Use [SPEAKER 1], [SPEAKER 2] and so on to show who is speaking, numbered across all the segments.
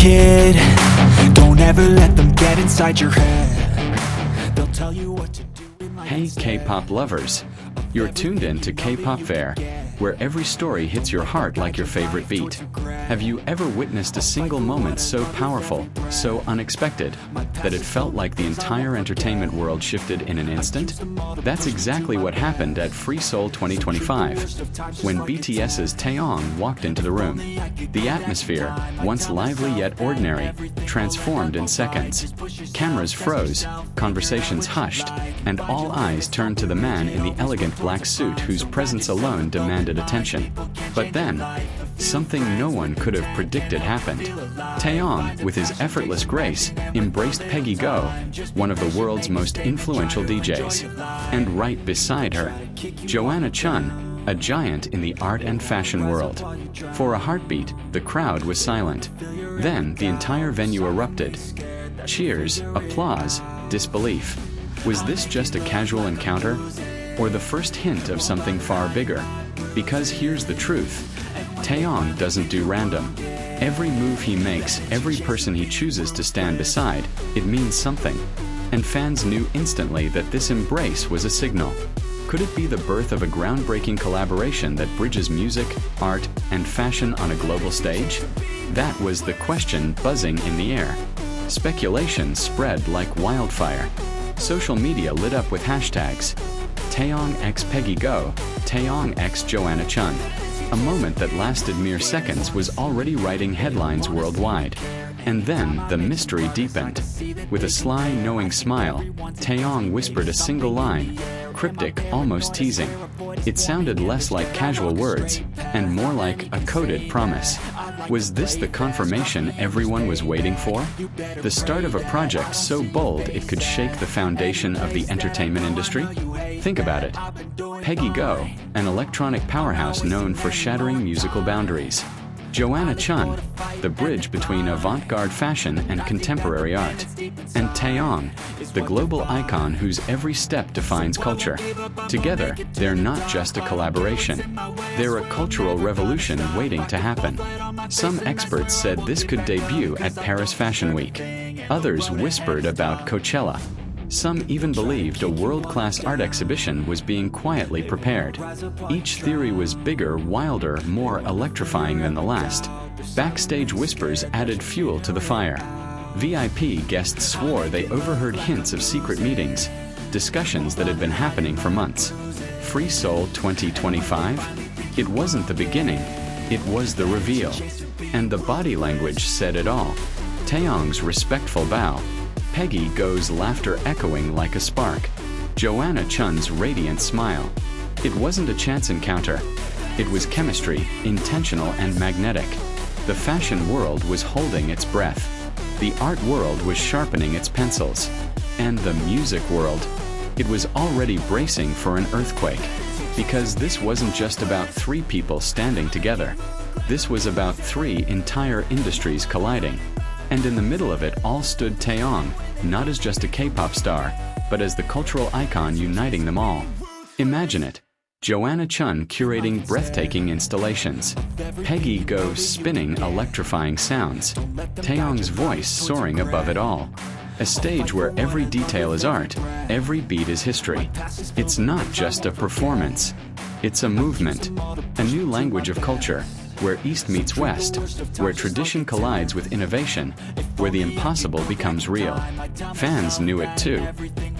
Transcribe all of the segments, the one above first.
[SPEAKER 1] kid. Don't ever let them get inside your head. They'll tell you what to do.
[SPEAKER 2] Hey K-pop lovers, you're tuned in to K-pop Fair, where every story hits your heart like your favorite beat. Have you ever witnessed a single moment so powerful, so unexpected, that it felt like the entire entertainment world shifted in an instant? That's exactly what happened at Free Seoul 2025, when BTS's Taehyung walked into the room. The atmosphere, once lively yet ordinary, transformed in seconds. Cameras froze, conversations hushed, and all eyes turned to the man in the elegant black suit whose presence alone demanded attention. But then, something no one could have predicted happened. Taehyung, with his effortless grace, embraced Peggy Gou, one of the world's most influential DJs. And right beside her, Joanna Chun, a giant in the art and fashion world. For a heartbeat, the crowd was silent. Then the entire venue erupted. Cheers, applause, disbelief. Was this just a casual encounter? Or the first hint of something far bigger? Because here's the truth. Taehyung doesn't do random. Every move he makes, every person he chooses to stand beside, it means something. And fans knew instantly that this embrace was a signal. Could it be the birth of a groundbreaking collaboration that bridges music, art, and fashion on a global stage? That was the question buzzing in the air. Speculation spread like wildfire. Social media lit up with hashtags Taehyung x Peggy Gou, Taehyung x Joanna Chun. A moment that lasted mere seconds was already writing headlines worldwide. And then the mystery deepened. With a sly, knowing smile, Taehyung whispered a single line, cryptic, almost teasing. It sounded less like casual words, and more like a coded promise. Was this the confirmation everyone was waiting for? The start of a project so bold it could shake the foundation of the entertainment industry? Think about it. Peggy Gou, an electronic powerhouse known for shattering musical boundaries. Joanna Chun, the bridge between avant-garde fashion and contemporary art. And Taehyung, the global icon whose every step defines culture. Together, they're not just a collaboration. They're a cultural revolution waiting to happen. Some experts said this could debut at Paris Fashion Week. Others whispered about Coachella. Some even believed a world-class art exhibition was being quietly prepared. Each theory was bigger, wilder, more electrifying than the last. Backstage whispers added fuel to the fire. VIP guests swore they overheard hints of secret meetings, discussions that had been happening for months. Free Seoul 2025? It wasn't the beginning, it was the reveal. And the body language said it all. Taehyung's respectful bow, Peggy Gou's laughter echoing like a spark, Joanna Chun's radiant smile. It wasn't a chance encounter. It was chemistry, intentional and magnetic. The fashion world was holding its breath. The art world was sharpening its pencils. And the music world, it was already bracing for an earthquake. Because this wasn't just about three people standing together. This was about three entire industries colliding. And in the middle of it all stood Taehyung, not as just a K-pop star, but as the cultural icon uniting them all. Imagine it. Joanna Chun curating breathtaking installations, Peggy Gou spinning electrifying sounds, Taehyung's voice soaring above it all. A stage where every detail is art, every beat is history. It's not just a performance. It's a movement, a new language of culture, where East meets West, where tradition collides with innovation, where the impossible becomes real. Fans knew it too.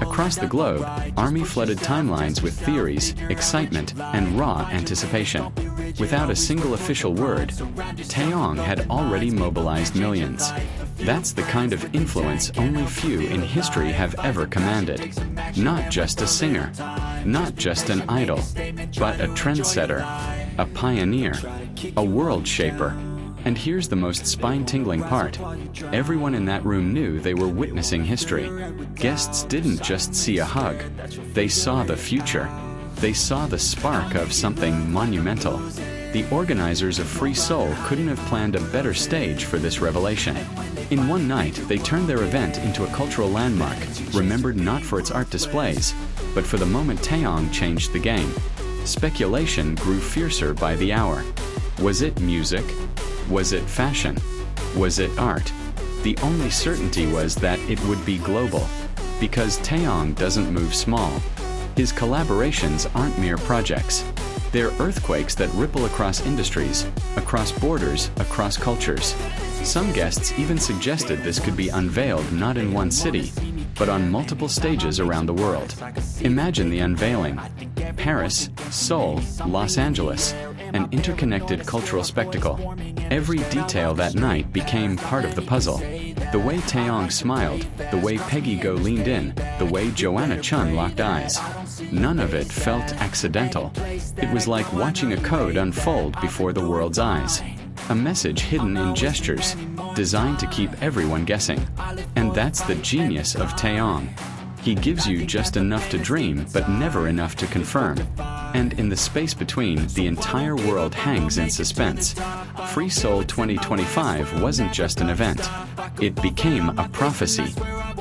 [SPEAKER 2] Across the globe, ARMY flooded timelines with theories, excitement, and raw anticipation. Without a single official word, Taehyung had already mobilized millions. That's the kind of influence only few in history have ever commanded. Not just a singer, not just an idol, but a trendsetter, a pioneer, a world shaper. And here's the most spine-tingling part. Everyone in that room knew they were witnessing history. Guests didn't just see a hug. They saw the future. They saw the spark of something monumental. The organizers of Free Seoul couldn't have planned a better stage for this revelation. In one night, they turned their event into a cultural landmark, remembered not for its art displays, but for the moment Taehyung changed the game. Speculation grew fiercer by the hour. Was it music? Was it fashion? Was it art? The only certainty was that it would be global. Because Taehyung doesn't move small. His collaborations aren't mere projects. They're earthquakes that ripple across industries, across borders, across cultures. Some guests even suggested this could be unveiled not in one city, but on multiple stages around the world. Imagine the unveiling. Paris, Seoul, Los Angeles, an interconnected cultural spectacle. Every detail that night became part of the puzzle. The way Taehyung smiled, the way Peggy Gou leaned in, the way Joanna Chun locked eyes. None of it felt accidental. It was like watching a code unfold before the world's eyes. A message hidden in gestures, designed to keep everyone guessing. And that's the genius of Taehyung. He gives you just enough to dream, but never enough to confirm. And in the space between, the entire world hangs in suspense. Free Seoul 2025 wasn't just an event. It became a prophecy.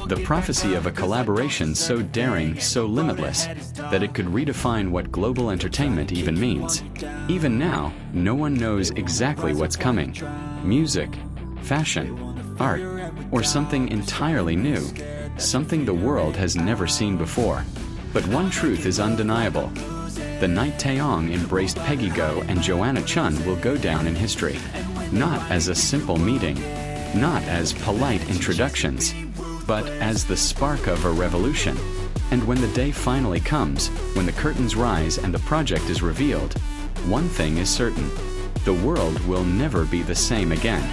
[SPEAKER 2] The prophecy of a collaboration so daring, so limitless, that it could redefine what global entertainment even means. Even now, no one knows exactly what's coming. Music, fashion, art, or something entirely new. Something the world has never seen before. But one truth is undeniable. The night Taehyung embraced Peggy Gou and Joanna Chun will go down in history. Not as a simple meeting, not as polite introductions, but as the spark of a revolution. And when the day finally comes, when the curtains rise and the project is revealed, one thing is certain. The world will never be the same again.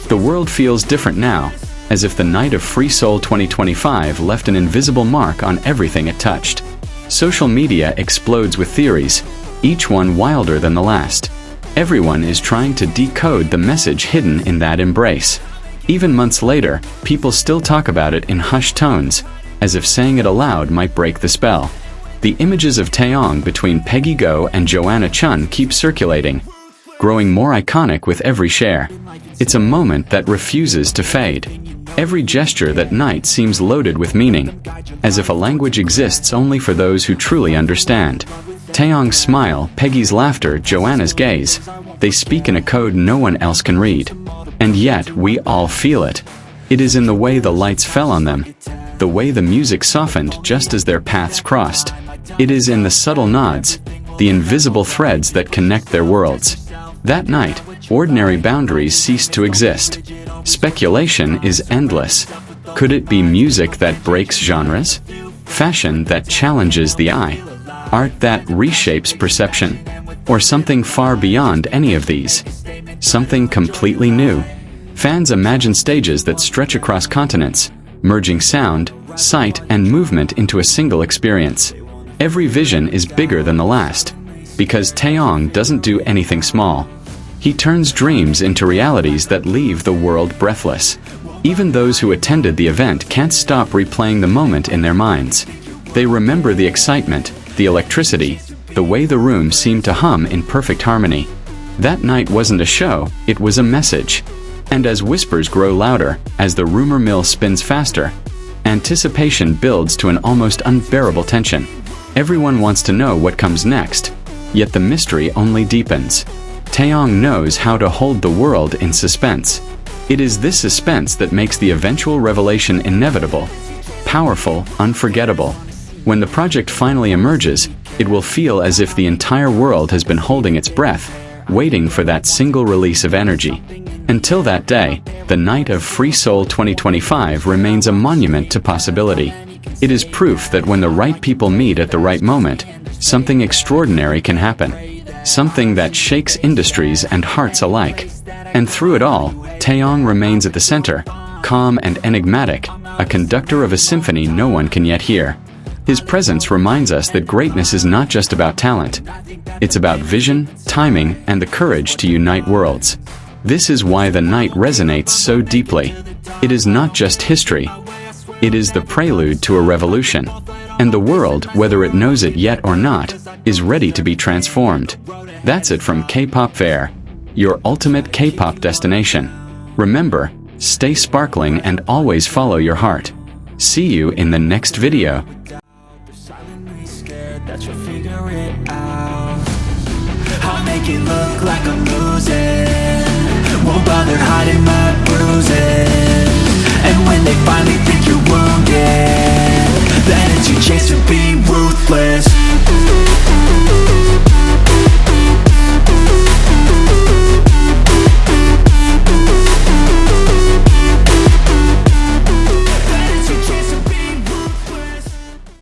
[SPEAKER 2] The world feels different now, as if the night of Free Seoul 2025 left an invisible mark on everything it touched. Social media explodes with theories, each one wilder than the last. Everyone is trying to decode the message hidden in that embrace. Even months later, people still talk about it in hushed tones, as if saying it aloud might break the spell. The images of Taehyung between Peggy Gou and Joanna Chun keep circulating, growing more iconic with every share. It's a moment that refuses to fade. Every gesture that night seems loaded with meaning, as if a language exists only for those who truly understand. Taehyung's smile, Peggy's laughter, Joanna's gaze, they speak in a code no one else can read. And yet, we all feel it. It is in the way the lights fell on them, the way the music softened just as their paths crossed. It is in the subtle nods, the invisible threads that connect their worlds. That night, ordinary boundaries ceased to exist. Speculation is endless. Could it be music that breaks genres? Fashion that challenges the eye? Art that reshapes perception? Or something far beyond any of these? Something completely new. Fans imagine stages that stretch across continents, merging sound, sight, and movement into a single experience. Every vision is bigger than the last, because Taehyung doesn't do anything small. He turns dreams into realities that leave the world breathless. Even those who attended the event can't stop replaying the moment in their minds. They remember the excitement, the electricity, the way the room seemed to hum in perfect harmony. That night wasn't a show, it was a message. And as whispers grow louder, as the rumor mill spins faster, anticipation builds to an almost unbearable tension. Everyone wants to know what comes next, yet the mystery only deepens. Taehyung knows how to hold the world in suspense. It is this suspense that makes the eventual revelation inevitable, powerful, unforgettable. When the project finally emerges, it will feel as if the entire world has been holding its breath, waiting for that single release of energy. Until that day, the night of Free Seoul 2025 remains a monument to possibility. It is proof that when the right people meet at the right moment, something extraordinary can happen. Something that shakes industries and hearts alike. And through it all, Taehyung remains at the center, calm and enigmatic, a conductor of a symphony no one can yet hear. His presence reminds us that greatness is not just about talent. It's about vision, timing, and the courage to unite worlds. This is why the night resonates so deeply. It is not just history. It is the prelude to a revolution. And the world, whether it knows it yet or not, is ready to be transformed. That's it from Kpop Fair, your ultimate K-pop destination. Remember, stay sparkling and always follow your heart. See you in the next video.
[SPEAKER 1] Silently scared that you'll figure it out. I'll make it look like I'm losing. Won't bother hiding my bruises.